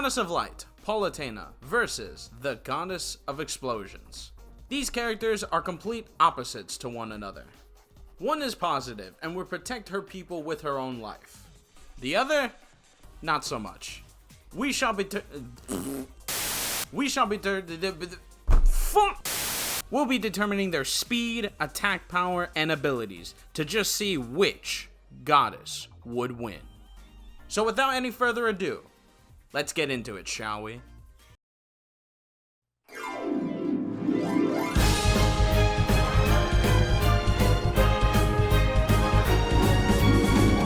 Goddess of Light, Palutena, versus the Goddess of Explosions. These characters are complete opposites to one another. One is positive and will protect her people with her own life. The other, not so much. We'll be determining their speed, attack power, and abilities to just see which goddess would win. So without any further ado, let's get into it, shall we?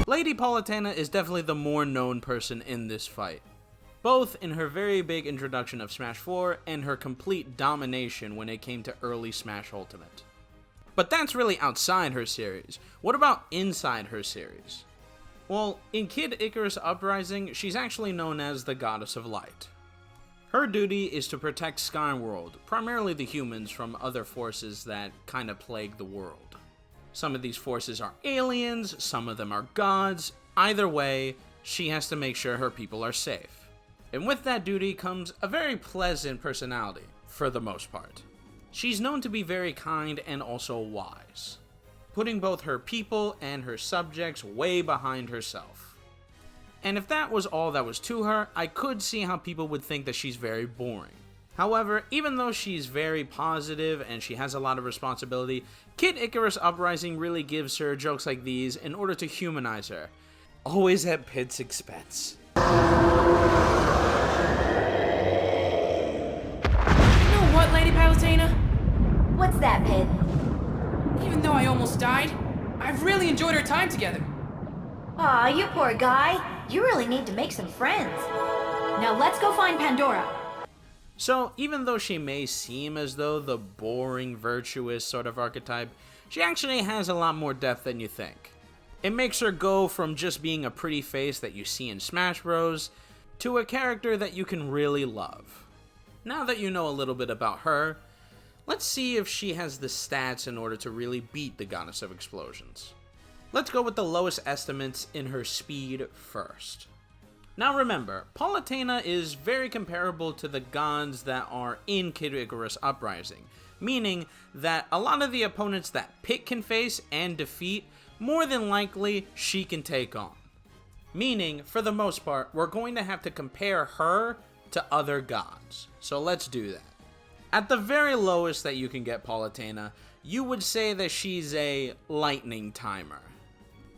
Lady Palutena is definitely the more known person in this fight, both in her very big introduction of Smash 4 and her complete domination when it came to early Smash Ultimate. But that's really outside her series. What about inside her series? Well, in Kid Icarus Uprising, she's actually known as the Goddess of Light. Her duty is to protect Skyworld, primarily the humans, from other forces that kind of plague the world. Some of these forces are aliens, some of them are gods. Either way, she has to make sure her people are safe. And with that duty comes a very pleasant personality, for the most part. She's known to be very kind and also wise, putting both her people and her subjects way behind herself. And if that was all that was to her, I could see how people would think that she's very boring. However, even though she's very positive and she has a lot of responsibility, Kid Icarus Uprising really gives her jokes like these in order to humanize her, always at Pit's expense. You know what, Lady Palutena? What's that, Pit? Even though I almost died, I've really enjoyed our time together. Aw, you poor guy. You really need to make some friends. Now let's go find Pandora. So, even though she may seem as though the boring, virtuous sort of archetype, she actually has a lot more depth than you think. It makes her go from just being a pretty face that you see in Smash Bros. To a character that you can really love. Now that you know a little bit about her, let's see if she has the stats in order to really beat the Goddess of Explosions. Let's go with the lowest estimates in her speed first. Now remember, Palutena is very comparable to the gods that are in Kid Icarus Uprising, meaning that a lot of the opponents that Pit can face and defeat, more than likely she can take on. Meaning, for the most part, we're going to have to compare her to other gods. So let's do that. At the very lowest that you can get Palutena, you would say that she's a lightning timer.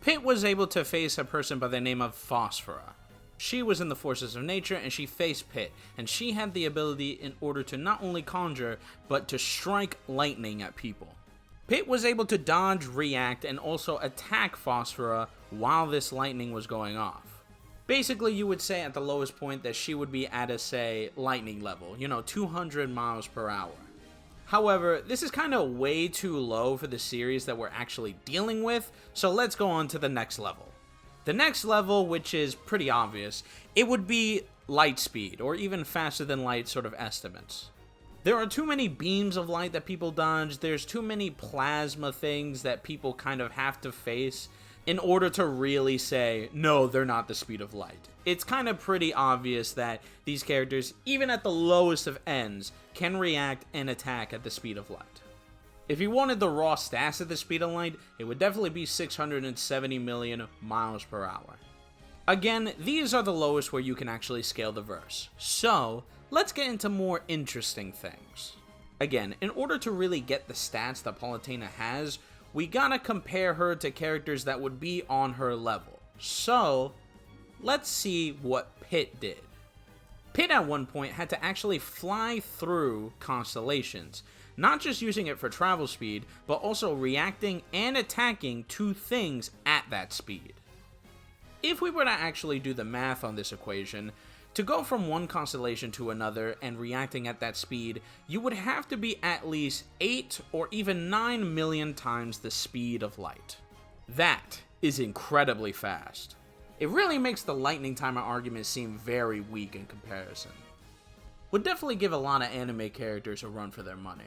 Pit was able to face a person by the name of Phosphora. She was in the forces of nature and she faced Pit, and she had the ability in order to not only conjure, but to strike lightning at people. Pit was able to dodge, react, and also attack Phosphora while this lightning was going off. Basically, you would say at the lowest point that she would be at a, say, lightning level, 200 miles per hour. However, this is kind of way too low for the series that we're actually dealing with, so let's go on to the next level. The next level, which is pretty obvious, it would be light speed, or even faster than light sort of estimates. There are too many beams of light that people dodge, there's too many plasma things that people kind of have to face in order to really say, no, they're not the speed of light. It's kind of pretty obvious that these characters, even at the lowest of ends, can react and attack at the speed of light. If you wanted the raw stats at the speed of light, it would definitely be 670 million miles per hour. Again, these are the lowest where you can actually scale the verse. So, let's get into more interesting things. Again, in order to really get the stats that Palutena has, we gotta compare her to characters that would be on her level. So, let's see what Pit did. Pit at one point had to actually fly through constellations, not just using it for travel speed, but also reacting and attacking to things at that speed. If we were to actually do the math on this equation, to go from one constellation to another and reacting at that speed, you would have to be at least 8 or even 9 million times the speed of light. That is incredibly fast. It really makes the lightning timer argument seem very weak in comparison. Would definitely give a lot of anime characters a run for their money.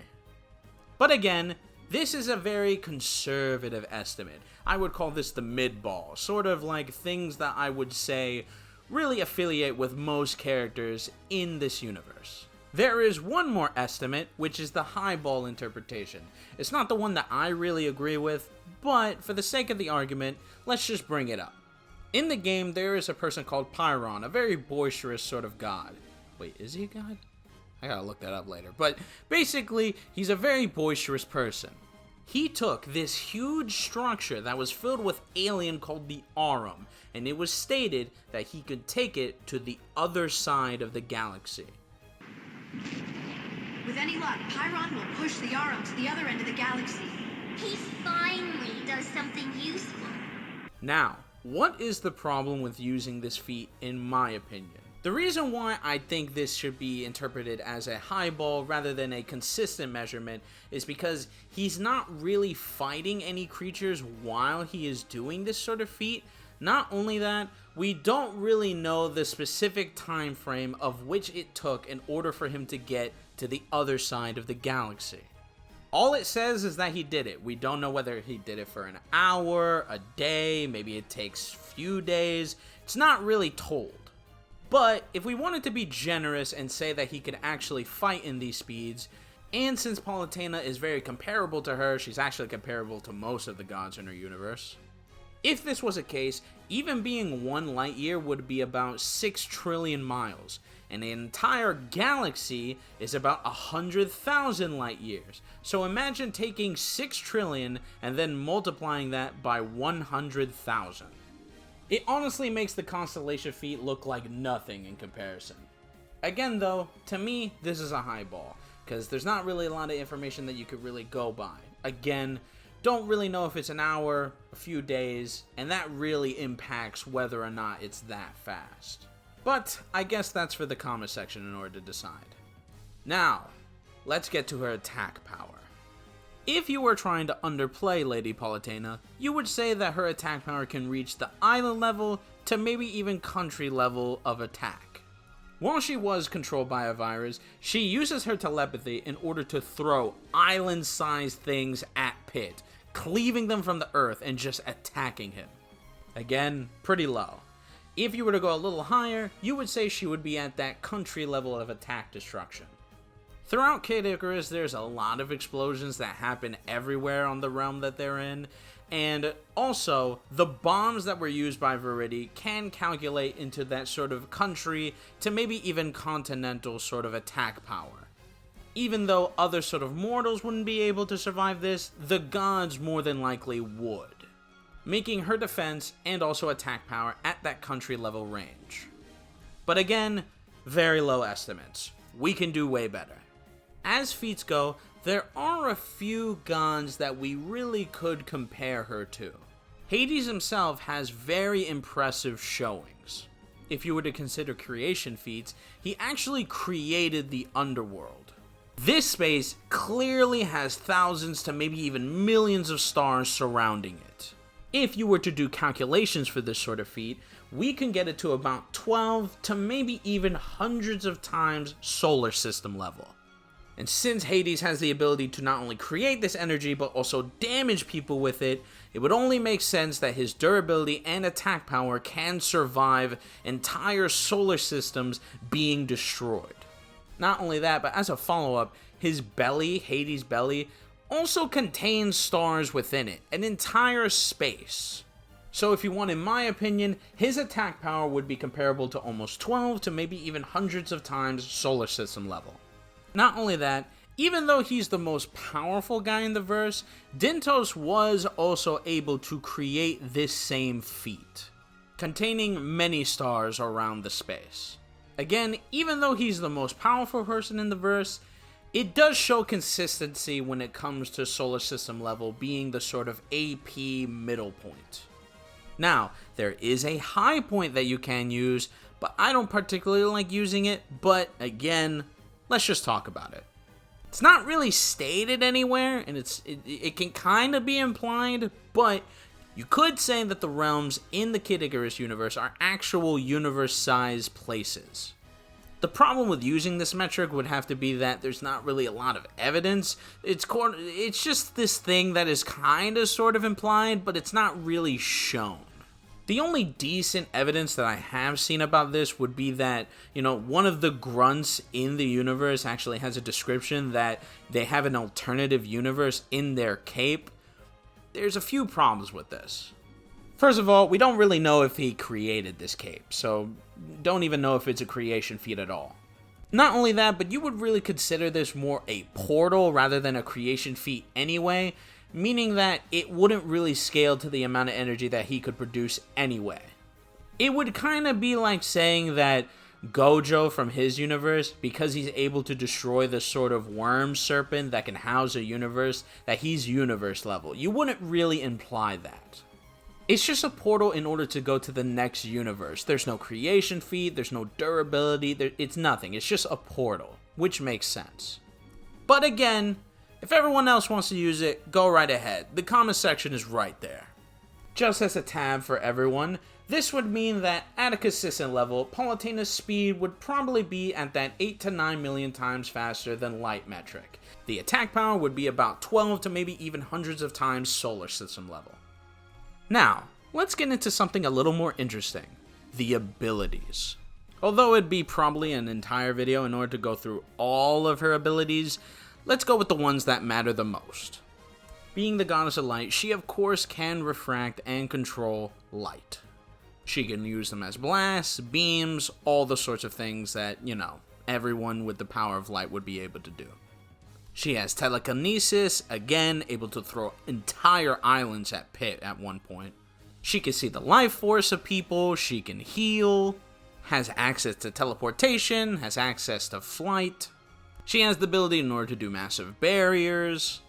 But again, this is a very conservative estimate. I would call this the mid-ball, sort of like things that I would say really affiliate with most characters in this universe. There is one more estimate, which is the highball interpretation. It's not the one that I really agree with, but for the sake of the argument, let's just bring it up. In the game, there is a person called Pyron, a very boisterous sort of god. Wait, is he a god? I gotta look that up later. But basically, he's a very boisterous person. He took this huge structure that was filled with alien called the Aurum, and it was stated that he could take it to the other side of the galaxy. With any luck, Pyron will push the Aurum to the other end of the galaxy. He finally does something useful. Now, what is the problem with using this feat in my opinion? The reason why I think this should be interpreted as a highball rather than a consistent measurement is because he's not really fighting any creatures while he is doing this sort of feat. Not only that, we don't really know the specific time frame of which it took in order for him to get to the other side of the galaxy. All it says is that he did it. We don't know whether he did it for an hour, a day, maybe it takes a few days. It's not really told. But if we wanted to be generous and say that he could actually fight in these speeds, and since Palutena is very comparable to her, she's actually comparable to most of the gods in her universe. If this was a case, even being 1 light year would be about 6 trillion miles, and an entire galaxy is about 100,000 light years. So imagine taking 6 trillion and then multiplying that by 100,000. It honestly makes the constellation feat look like nothing in comparison. Again though, to me, this is a highball, because there's not really a lot of information that you could really go by. Again, don't really know if it's an hour, a few days, and that really impacts whether or not it's that fast. But I guess that's for the comment section in order to decide. Now, let's get to her attack power. If you were trying to underplay Lady Palutena, you would say that her attack power can reach the island level to maybe even country level of attack. While she was controlled by a virus, she uses her telepathy in order to throw island-sized things at Pit, cleaving them from the earth and just attacking him. Again, pretty low. If you were to go a little higher, you would say she would be at that country level of attack destruction. Throughout Kid Icarus, there's a lot of explosions that happen everywhere on the realm that they're in, and also, the bombs that were used by Viridi can calculate into that sort of country to maybe even continental sort of attack power. Even though other sort of mortals wouldn't be able to survive this, the gods more than likely would, making her defense and also attack power at that country level range. But again, very low estimates. We can do way better. As feats go, there are a few gods that we really could compare her to. Hades himself has very impressive showings. If you were to consider creation feats, he actually created the underworld. This space clearly has thousands to maybe even millions of stars surrounding it. If you were to do calculations for this sort of feat, we can get it to about 12 to maybe even hundreds of times solar system level. And since Hades has the ability to not only create this energy but also damage people with it, it would only make sense that his durability and attack power can survive entire solar systems being destroyed. Not only that, but as a follow-up, his belly, Hades' belly, also contains stars within it, an entire space. So if you want, in my opinion, his attack power would be comparable to almost 12 to maybe even hundreds of times solar system level. Not only that, even though he's the most powerful guy in the verse, Dintos was also able to create this same feat, containing many stars around the space. Again, even though he's the most powerful person in the verse, it does show consistency when it comes to solar system level being the sort of AP middle point. Now, there is a high point that you can use, but I don't particularly like using it, but again, let's just talk about it. It's not really stated anywhere, and it can kind of be implied, but you could say that the realms in the Kid Icarus universe are actual universe-sized places. The problem with using this metric would have to be that there's not really a lot of evidence. It's just this thing that is kind of sort of implied, but it's not really shown. The only decent evidence that I have seen about this would be that, one of the grunts in the universe actually has a description that they have an alternative universe in their cape. There's a few problems with this. First of all, we don't really know if he created this cape, so don't even know if it's a creation feat at all. Not only that, but you would really consider this more a portal rather than a creation feat anyway, meaning that it wouldn't really scale to the amount of energy that he could produce anyway. It would kind of be like saying that Gojo from his universe, because he's able to destroy the sort of worm serpent that can house a universe, that he's universe level. You wouldn't really imply that. It's just a portal in order to go to the next universe. There's no creation feat, there's no durability, it's nothing. It's just a portal, which makes sense. But again, if everyone else wants to use it, go right ahead. The comment section is right there. Just as a tab for everyone, this would mean that at a consistent level, Palutena's speed would probably be at that 8 to 9 million times faster than light metric. The attack power would be about 12 to maybe even hundreds of times solar system level. Now, let's get into something a little more interesting. The abilities. Although it'd be probably an entire video in order to go through all of her abilities, let's go with the ones that matter the most. Being the goddess of light, she of course can refract and control light. She can use them as blasts, beams, all the sorts of things that, everyone with the power of light would be able to do. She has telekinesis, again, able to throw entire islands at Pit at one point. She can see the life force of people, she can heal, has access to teleportation, has access to flight. She has the ability in order to do massive barriers.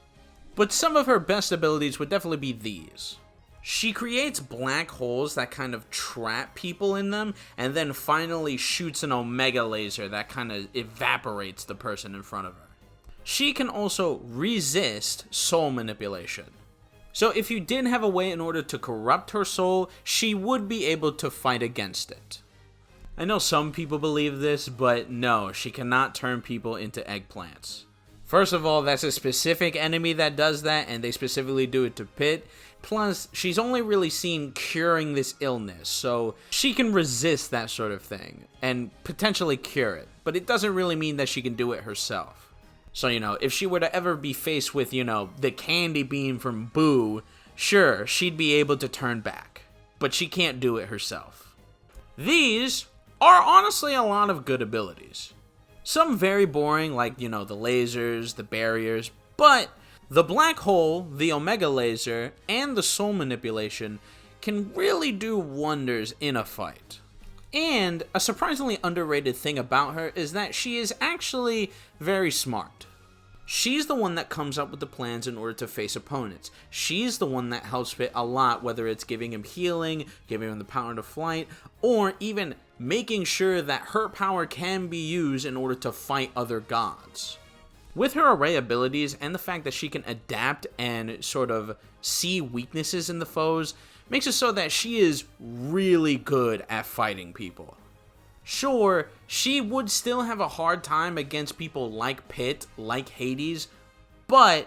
But some of her best abilities would definitely be these. She creates black holes that kind of trap people in them, and then finally shoots an omega laser that kind of evaporates the person in front of her. She can also resist soul manipulation. So if you did have a way in order to corrupt her soul, she would be able to fight against it. I know some people believe this, but no, she cannot turn people into eggplants. First of all, that's a specific enemy that does that, and they specifically do it to Pit. Plus, she's only really seen curing this illness, so she can resist that sort of thing, and potentially cure it. But it doesn't really mean that she can do it herself. So, if she were to ever be faced with, the candy beam from Boo, sure, she'd be able to turn back. But she can't do it herself. These are honestly a lot of good abilities. Some very boring, like, the lasers, the barriers, but the black hole, the omega laser, and the soul manipulation can really do wonders in a fight. And a surprisingly underrated thing about her is that she is actually very smart. She's the one that comes up with the plans in order to face opponents. She's the one that helps Pit a lot, whether it's giving him healing, giving him the power to flight, or even making sure that her power can be used in order to fight other gods. With her array abilities and the fact that she can adapt and sort of see weaknesses in the foes, makes it so that she is really good at fighting people. Sure, she would still have a hard time against people like Pit, like Hades, but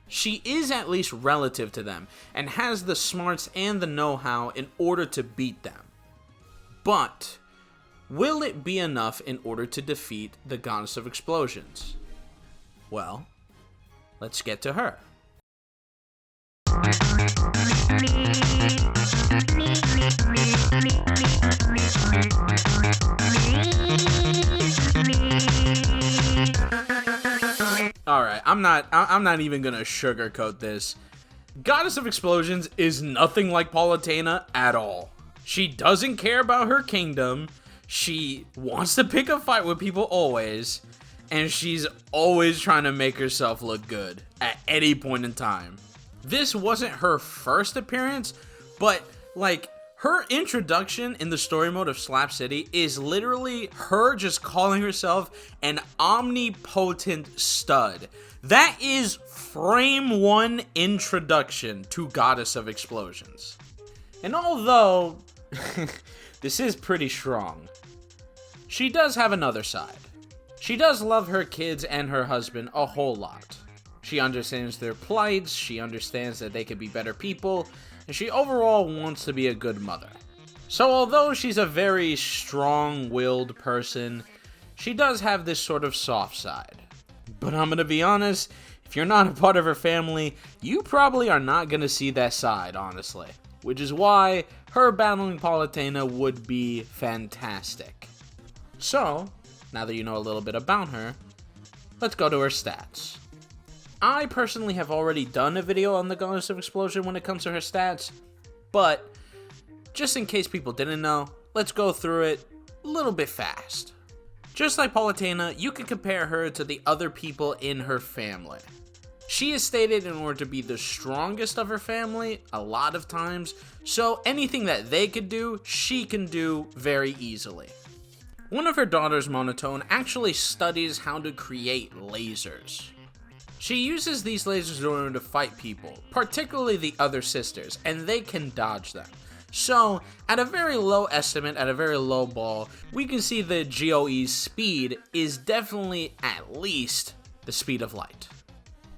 she is at least relative to them and has the smarts and the know-how in order to beat them. But will it be enough in order to defeat the Goddess of Explosions? Well, let's get to her. Alright, I'm not even gonna sugarcoat this. Goddess of Explosions is nothing like Palutena at all. She doesn't care about her kingdom, she wants to pick a fight with people always, and she's always trying to make herself look good at any point in time. This wasn't her first appearance, but her introduction in the story mode of Slap City is literally her just calling herself an omnipotent stud. That is frame 1 introduction to Goddess of Explosions. And although this is pretty strong, she does have another side. She does love her kids and her husband a whole lot. She understands their plights, she understands that they could be better people, and she overall wants to be a good mother. So although she's a very strong-willed person, she does have this sort of soft side. But I'm gonna be honest, if you're not a part of her family, you probably are not gonna see that side, honestly. Which is why her battling Palutena would be fantastic. So, now that you know a little bit about her, let's go to her stats. I personally have already done a video on the Godess of Explosion when it comes to her stats, but just in case people didn't know, let's go through it a little bit fast. Just like Palutena, you can compare her to the other people in her family. She is stated in order to be the strongest of her family a lot of times, so anything that they could do, she can do very easily. One of her daughters, Monotone, actually studies how to create lasers. She uses these lasers in order to fight people, particularly the other sisters, and they can dodge them. So, at a very low estimate, at a very low ball, we can see the GOE Speed is definitely at least the speed of light.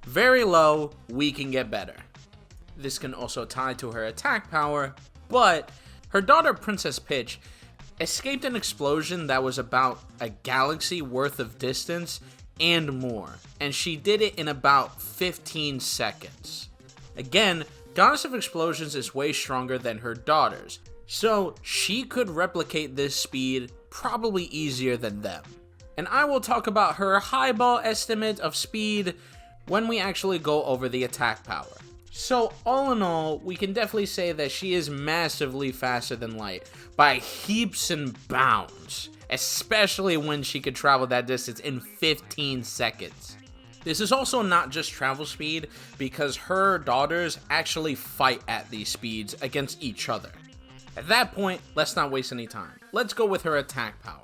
Very low, we can get better. This can also tie to her attack power, but her daughter Princess Peach escaped an explosion that was about a galaxy worth of distance and more, and she did it in about 15 seconds. Again, Godess of Explosions is way stronger than her daughters, so she could replicate this speed probably easier than them. And I will talk about her highball estimate of speed when we actually go over the attack power. So all in all, we can definitely say that she is massively faster than light by heaps and bounds, especially when she could travel that distance in 15 seconds. This is also not just travel speed, because her daughters actually fight at these speeds against each other. At that point, let's not waste any time. Let's go with her attack power.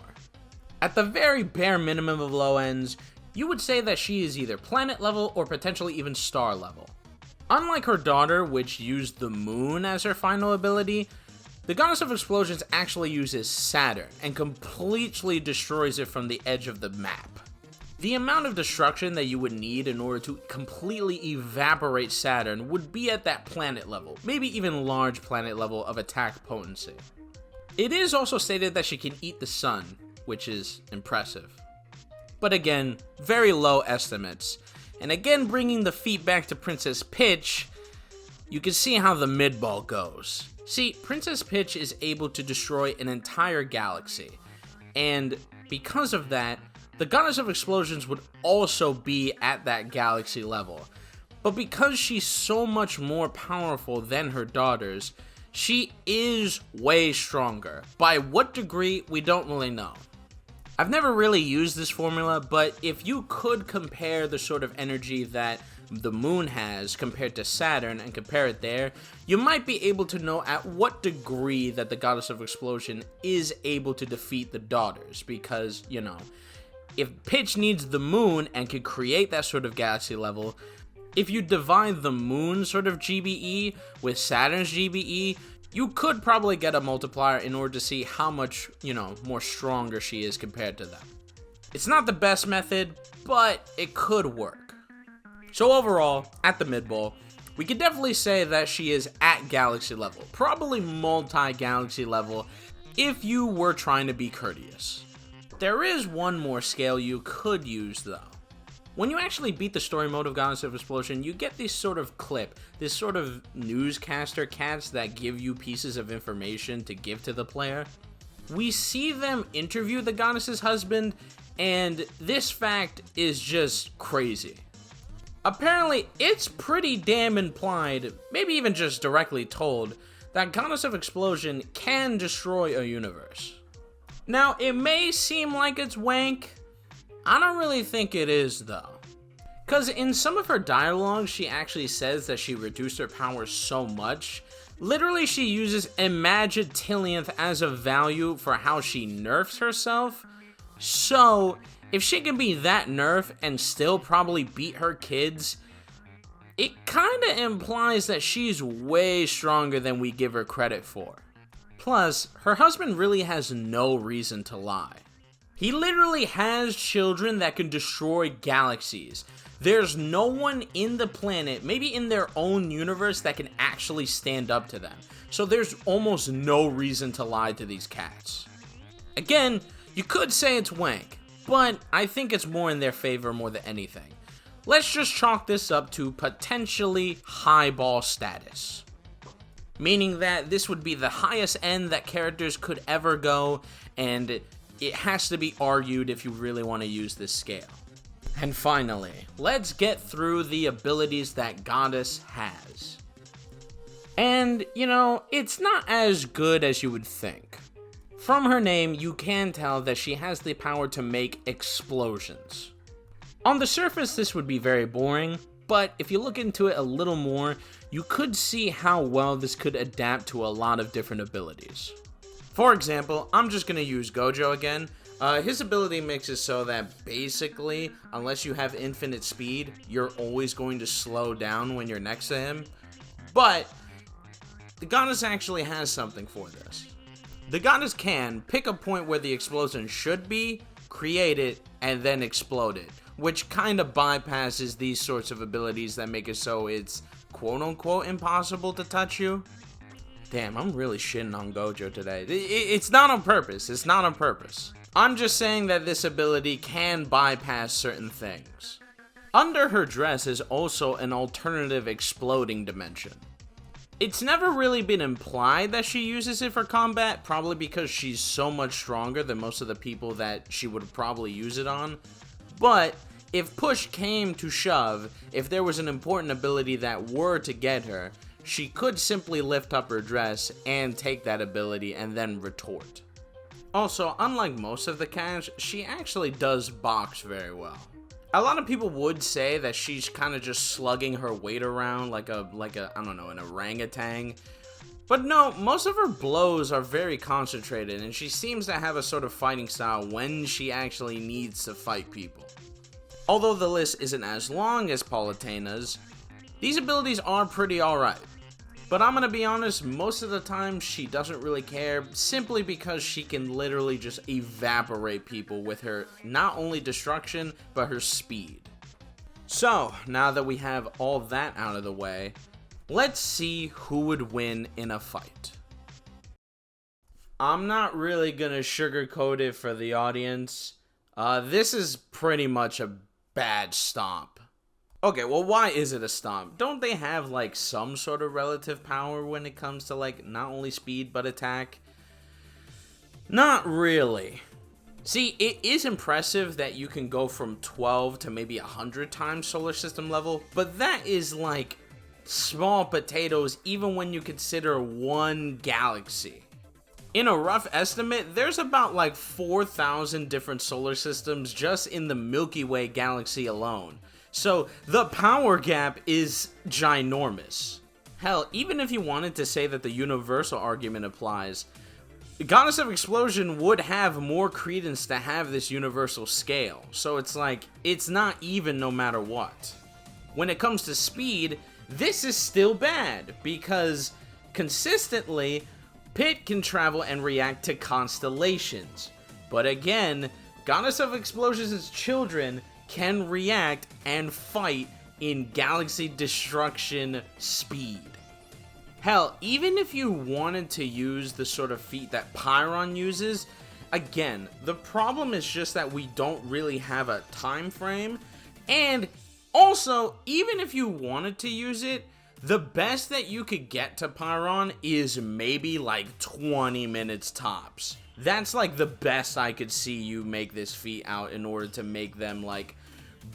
At the very bare minimum of low ends, you would say that she is either planet level or potentially even star level. Unlike her daughter, which used the moon as her final ability, the Godess of Explosions actually uses Saturn and completely destroys it from the edge of the map. The amount of destruction that you would need in order to completely evaporate Saturn would be at that planet level, maybe even large planet level of attack potency. It is also stated that she can eat the sun, which is impressive. But again, very low estimates. And again, bringing the feet back to Princess Peach, you can see how the mid-ball goes. See, Princess Peach is able to destroy an entire galaxy, and because of that, the Godess of Explosions would also be at that galaxy level. But because she's so much more powerful than her daughters, she is way stronger. By what degree, we don't really know. I've never really used this formula, but if you could compare the sort of energy that the moon has compared to Saturn and compare it there, you might be able to know at what degree that the Godess of Explosion is able to defeat the daughters, because, you know, if Peach needs the moon and could create that sort of galaxy level, if you divide the moon sort of GBE with Saturn's GBE, you could probably get a multiplier in order to see how much, more stronger she is compared to them. It's not the best method, but it could work. So overall, at the mid-ball, we could definitely say that she is at galaxy level, probably multi-galaxy level, if you were trying to be courteous. There is one more scale you could use though. When you actually beat the story mode of Godess of Explosion, you get this sort of clip, this sort of newscaster cats that give you pieces of information to give to the player. We see them interview the goddess's husband, and this fact is just crazy. Apparently, it's pretty damn implied, maybe even just directly told, that Godess of Explosion can destroy a universe. Now, it may seem like it's wank, I don't really think it is though. Cause in some of her dialogue, she actually says that she reduced her powers so much. Literally, she uses a magitillionth as a value for how she nerfs herself. So, if she can be that nerf and still probably beat her kids, it kinda implies that she's way stronger than we give her credit for. Plus, her husband really has no reason to lie. He literally has children that can destroy galaxies. There's no one in the planet, maybe in their own universe, that can actually stand up to them. So there's almost no reason to lie to these cats. Again, you could say it's wank, but I think it's more in their favor more than anything. Let's just chalk this up to potentially highball status. Meaning that this would be the highest end that characters could ever go, and it has to be argued if you really want to use this scale. And finally, let's get through the abilities that Godess has. And, you know, it's not as good as you would think. From her name, you can tell that she has the power to make explosions. On the surface, this would be very boring, but if you look into it a little more, you could see how well this could adapt to a lot of different abilities. For example, I'm just going to use Gojo again. His ability makes it so that basically, unless you have infinite speed, you're always going to slow down when you're next to him. But the Godess actually has something for this. The Godess can pick a point where the explosion should be, create it, and then explode it, which kind of bypasses these sorts of abilities that make it so it's quote-unquote impossible to touch you. Damn, I'm really shitting on Gojo today. It's not on purpose. It's not on purpose. I'm just saying that this ability can bypass certain things. Under her dress is also an alternative exploding dimension. It's never really been implied that she uses it for combat, probably because she's so much stronger than most of the people that she would probably use it on. But if push came to shove, if there was an important ability that were to get her, she could simply lift up her dress and take that ability and then retort. Also, unlike most of the cats, she actually does box very well. A lot of people would say that she's kind of just slugging her weight around like a I don't know, an orangutan. But no, most of her blows are very concentrated, and she seems to have a sort of fighting style when she actually needs to fight people. Although the list isn't as long as Palutena's, these abilities are pretty alright. But I'm gonna be honest, most of the time she doesn't really care, simply because she can literally just evaporate people with her not only destruction, but her speed. So, now that we have all that out of the way, let's see who would win in a fight. I'm not really gonna sugarcoat it for the audience. This is pretty much a bad stomp. Okay, well, why is it a stomp? Don't they have, like, some sort of relative power when it comes to, like, not only speed, but attack? Not really. See, it is impressive that you can go from 12 to maybe 100 times solar system level, but that is, like, small potatoes even when you consider one galaxy. In a rough estimate, there's about, like, 4,000 different solar systems just in the Milky Way galaxy alone. So, the power gap is ginormous. Hell, even if you wanted to say that the universal argument applies, the Godess of Explosion would have more credence to have this universal scale. So it's like, it's not even no matter what. When it comes to speed, this is still bad, because consistently, Pit can travel and react to constellations. But again, Godess of Explosion's children can react and fight in galaxy destruction speed. Hell, even if you wanted to use the sort of feat that Pyron uses, again, the problem is just that we don't really have a time frame, and also, even if you wanted to use it, the best that you could get to Pyron is maybe like 20 minutes tops. That's like the best I could see you make this feat out in order to make them like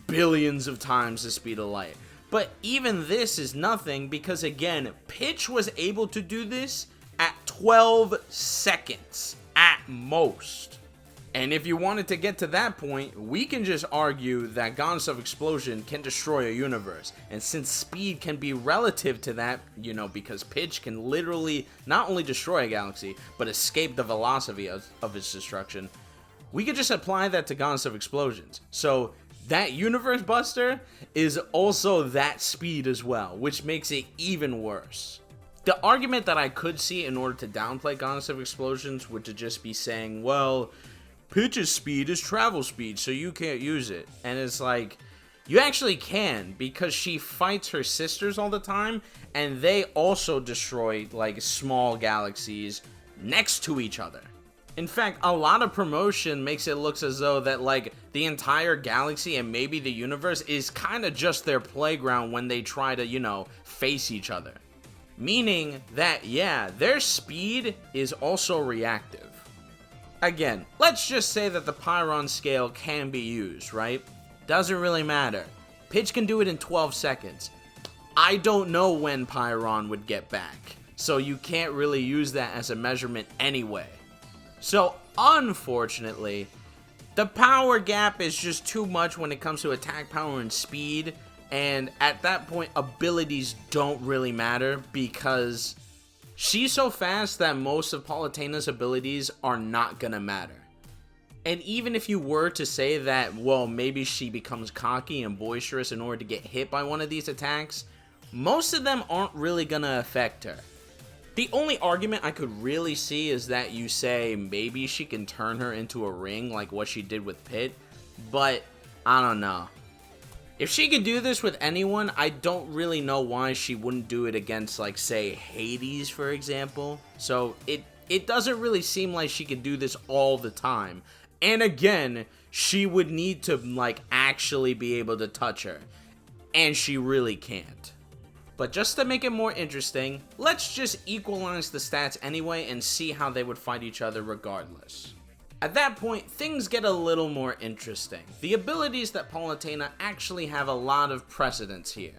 billions of times the speed of light. But even this is nothing because again, Pitch was able to do this at 12 seconds at most. And if you wanted to get to that point, we can just argue that Godess of Explosion can destroy a universe. And since speed can be relative to that, you know, because Pitch can literally not only destroy a galaxy, but escape the velocity of its destruction, we could just apply that to Godess of Explosions. So that universe buster is also that speed as well, which makes it even worse. The argument that I could see in order to downplay Godess of Explosions would to just be saying, well, Peach's speed is travel speed, so you can't use it. And it's like, you actually can, because she fights her sisters all the time, and they also destroy, like, small galaxies next to each other. In fact, a lot of promotion makes it look as though that, like, the entire galaxy and maybe the universe is kind of just their playground when they try to, you know, face each other. Meaning that, yeah, their speed is also reactive. Again, let's just say that the Pyron scale can be used, right? Doesn't really matter. Pitch can do it in 12 seconds. I don't know when Pyron would get back, so you can't really use that as a measurement anyway. So, unfortunately, the power gap is just too much when it comes to attack power and speed, and at that point, abilities don't really matter because she's so fast that most of Palutena's abilities are not gonna matter. And even if you were to say that, well, maybe she becomes cocky and boisterous in order to get hit by one of these attacks, most of them aren't really gonna affect her. The only argument I could really see is that you say maybe she can turn her into a ring like what she did with Pit, but I don't know. If she could do this with anyone, I don't really know why she wouldn't do it against, like, say, Hades, for example. So it doesn't really seem like she could do this all the time. And again, she would need to, like, actually be able to touch her. And she really can't. But just to make it more interesting, let's just equalize the stats anyway and see how they would fight each other regardless. At that point, things get a little more interesting. The abilities that Palutena actually have a lot of precedence here.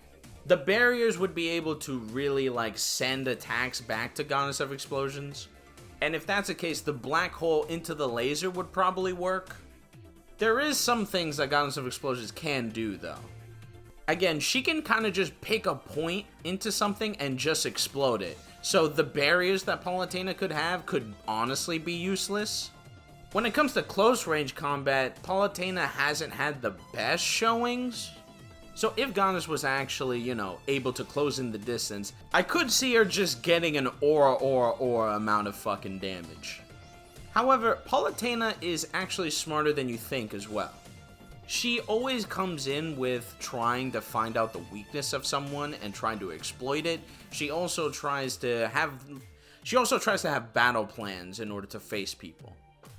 The barriers would be able to really, like, send attacks back to Goddess of Explosions. And if that's the case, the black hole into the laser would probably work. There is some things that Goddess of Explosions can do, though. Again, she can kind of just pick a point into something and just explode it. So the barriers that Palutena could have could honestly be useless. When it comes to close range combat, Palutena hasn't had the best showings. So if Godess was actually, you know, able to close in the distance, I could see her just getting an aura amount of fucking damage. However, Palutena is actually smarter than you think as well. She always comes in with trying to find out the weakness of someone and trying to exploit it. She also tries to have battle plans in order to face people.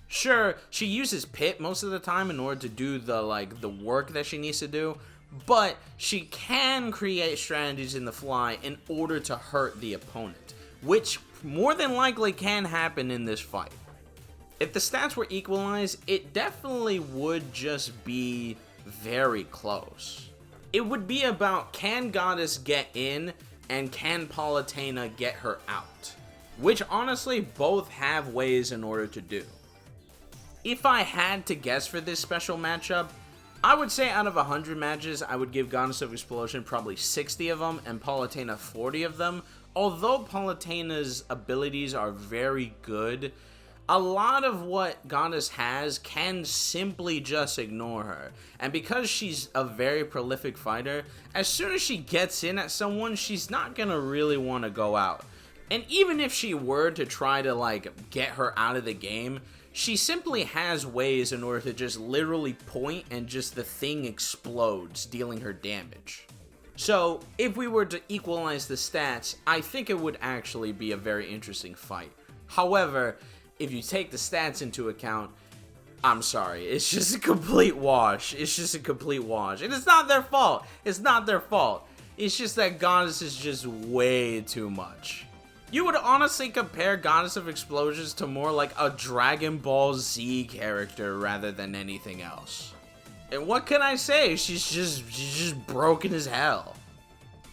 Sure, she uses Pit most of the time in order to do the work that she needs to do, but she can create strategies in the fly in order to hurt the opponent, which more than likely can happen in this fight. If the stats were equalized, it definitely would just be very close. It would be about, can Godess get in and can Palutena get her out? Which honestly both have ways in order to do. If I had to guess for this special matchup, I would say out of 100 matches, I would give Goddess of Explosion probably 60 of them and Palutena 40 of them. Although Palutena's abilities are very good, a lot of what Godess has can simply just ignore her. And because she's a very prolific fighter, as soon as she gets in at someone, she's not gonna really want to go out. And even if she were to try to get her out of the game, she simply has ways in order to just literally point and just the thing explodes, dealing her damage. So, if we were to equalize the stats, I think it would actually be a very interesting fight. However, if you take the stats into account, I'm sorry, it's just a complete wash. It's just a complete wash. And it's not their fault. It's not their fault. It's just that Godess is just way too much. You would honestly compare Goddess of Explosions to more like a Dragon Ball Z character rather than anything else. And what can I say? She's just broken as hell.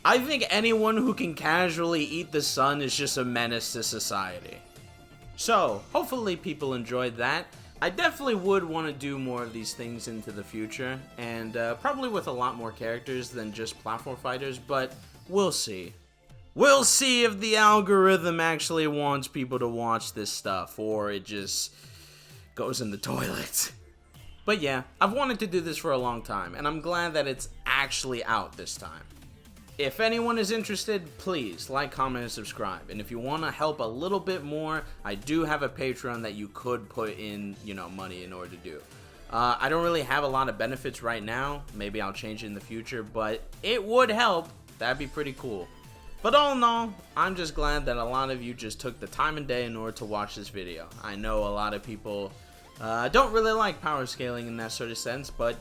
I think anyone who can casually eat the sun is just a menace to society. So, hopefully people enjoyed that. I definitely would want to do more of these things into the future, and probably with a lot more characters than just platform fighters, but we'll see. We'll see if the algorithm actually wants people to watch this stuff, or it just goes in the toilet. But yeah, I've wanted to do this for a long time, and I'm glad that it's actually out this time. If anyone is interested, please like, comment, and subscribe. And if you want to help a little bit more, I do have a Patreon that you could put in, money in order to do. I don't really have a lot of benefits right now. Maybe I'll change it in the future, but it would help. That'd be pretty cool. But all in all, I'm just glad that a lot of you just took the time and day in order to watch this video. I know a lot of people don't really like power scaling in that sort of sense, but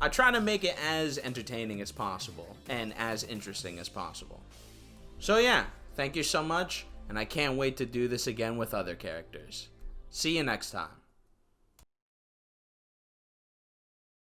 I try to make it as entertaining as possible and as interesting as possible. So yeah, thank you so much, and I can't wait to do this again with other characters. See you next time.